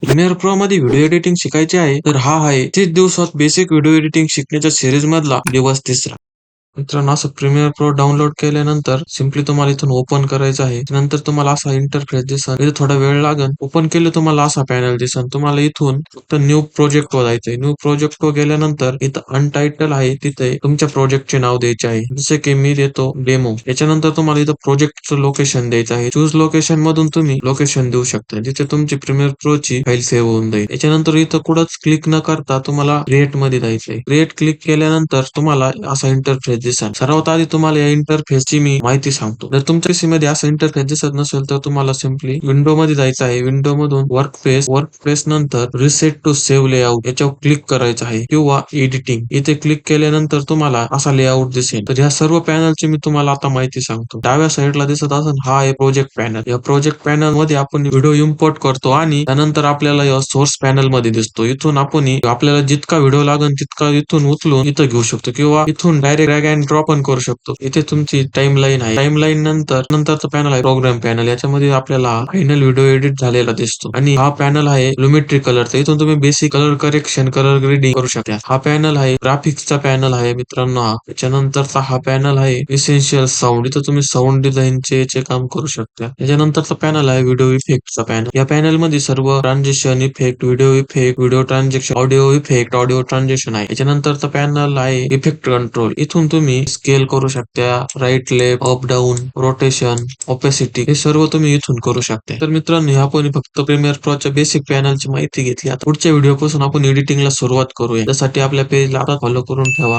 Premier pro मध्ये video editing शिकायचे आहे तर हा आहे 30 दिवसात बेसिक व्हिडिओ एडिटिंग शिकण्याच्या सिरीज मधला दिवस तिसरा. मित्रांनो, असं प्रीमियर प्रो डाउनलोड केल्यानंतर सिम्पली तुम्हाला इथून ओपन करायचं आहे. नंतर तुम्हाला असा इंटरफेस दिसेल, इथे थोडा वेळ लागेल. ओपन केले तुम्हाला असा पॅनल दिसेल. तुम्हाला इथून फक्त न्यू प्रोजेक्ट वर जायचंय. न्यू प्रोजेक्ट वर गेल्यानंतर इथं अनटायटल आहे, तिथे तुमच्या प्रोजेक्टचे नाव द्यायचे आहे. जसे की मी देतो डेमो. याच्यानंतर तुम्हाला इथं प्रोजेक्टचं लोकेशन द्यायचं आहे. चूज लोकेशन मधून तुम्ही लोकेशन देऊ शकता, जिथे तुमची प्रीमियर प्रो ची फाईल सेव्ह होऊन जाईल. याच्यानंतर इथं कुठंच क्लिक न करता तुम्हाला क्रिएट मध्ये जायचंय. क्रिएट क्लिक केल्यानंतर तुम्हाला असा इंटरफेस दिसेल. सर्वात आधी तुम्हाला या इंटरफेसची मी माहिती सांगतो. जर तुमच्या पीसी मध्ये असा इंटरफेस दिसत नसेल तर तुम्हाला सिम्पली विंडो मध्ये जायचं आहे. विंडो मधून वर्कस्पेस नंतर रिसेट टू सेव्ह लेआउट याच्यावर क्लिक करायचं आहे, किंवा एडिटिंग इथे क्लिक केल्यानंतर तुम्हाला असा लेआउट दिसेल. तर ह्या सर्व पॅनलची मी तुम्हाला आता माहिती सांगतो. डाव्या साईडला दिसत असेल, हा आहे प्रोजेक्ट पॅनल. या प्रोजेक्ट पॅनल मध्ये आपण व्हिडिओ इम्पोर्ट करतो आणि त्यानंतर आपल्याला या सोर्स पॅनल मध्ये दिसतो. इथून आपण आपल्याला जितका व्हिडिओ लागेल तितका इथून उचलून इथं घेऊ शकतो, किंवा इथून डायरेक्ट ड्रॅग अँड ड्रॉप पण करू शकतो. इथे तुमची टाइम लाईन आहे. टाइम लाईन नंतरचा पॅनल आहे प्रोग्राम पॅनल. याच्यामध्ये आपल्याला फायनल व्हिडिओ एडिट झालेला दिसतो. आणि हा पॅनल आहे लुमेट्री कलरचा. इथून तुम्ही basic colour correction, colour grading करू शकता. हा पॅनल आहे ग्राफिक्सचा पॅनल आहे मित्रांनो. त्याच्यानंतरचा हा पॅनल आहे इसेन्शियल साऊंड. इथं तुम्ही साऊंड डिझाईनचे काम करू शकता. त्याच्यानंतरचा पॅनल आहे व्हिडिओ इफेक्टचा पॅनल. या पॅनल मध्ये सर्व transition effect, video effect, video transaction, audio effect, audio transaction आहे. त्याच्यानंतरचा पॅनल आहे इफेक्ट कंट्रोल. इथून तुम्ही स्केल करू शकता, right left, up down, rotation, opacity हे सर्व तुम्ही इथून करू शकता. तर मित्रांनो, आपण फक्त प्रीमियर प्रोच्या बेसिक पॅनलची माहिती घेतली. आता पुढच्या व्हिडिओ पासून आपण एडिटिंगला सुरुवात करूया. त्यासाठी आपल्या पेजला आता फॉलो करून ठेवा.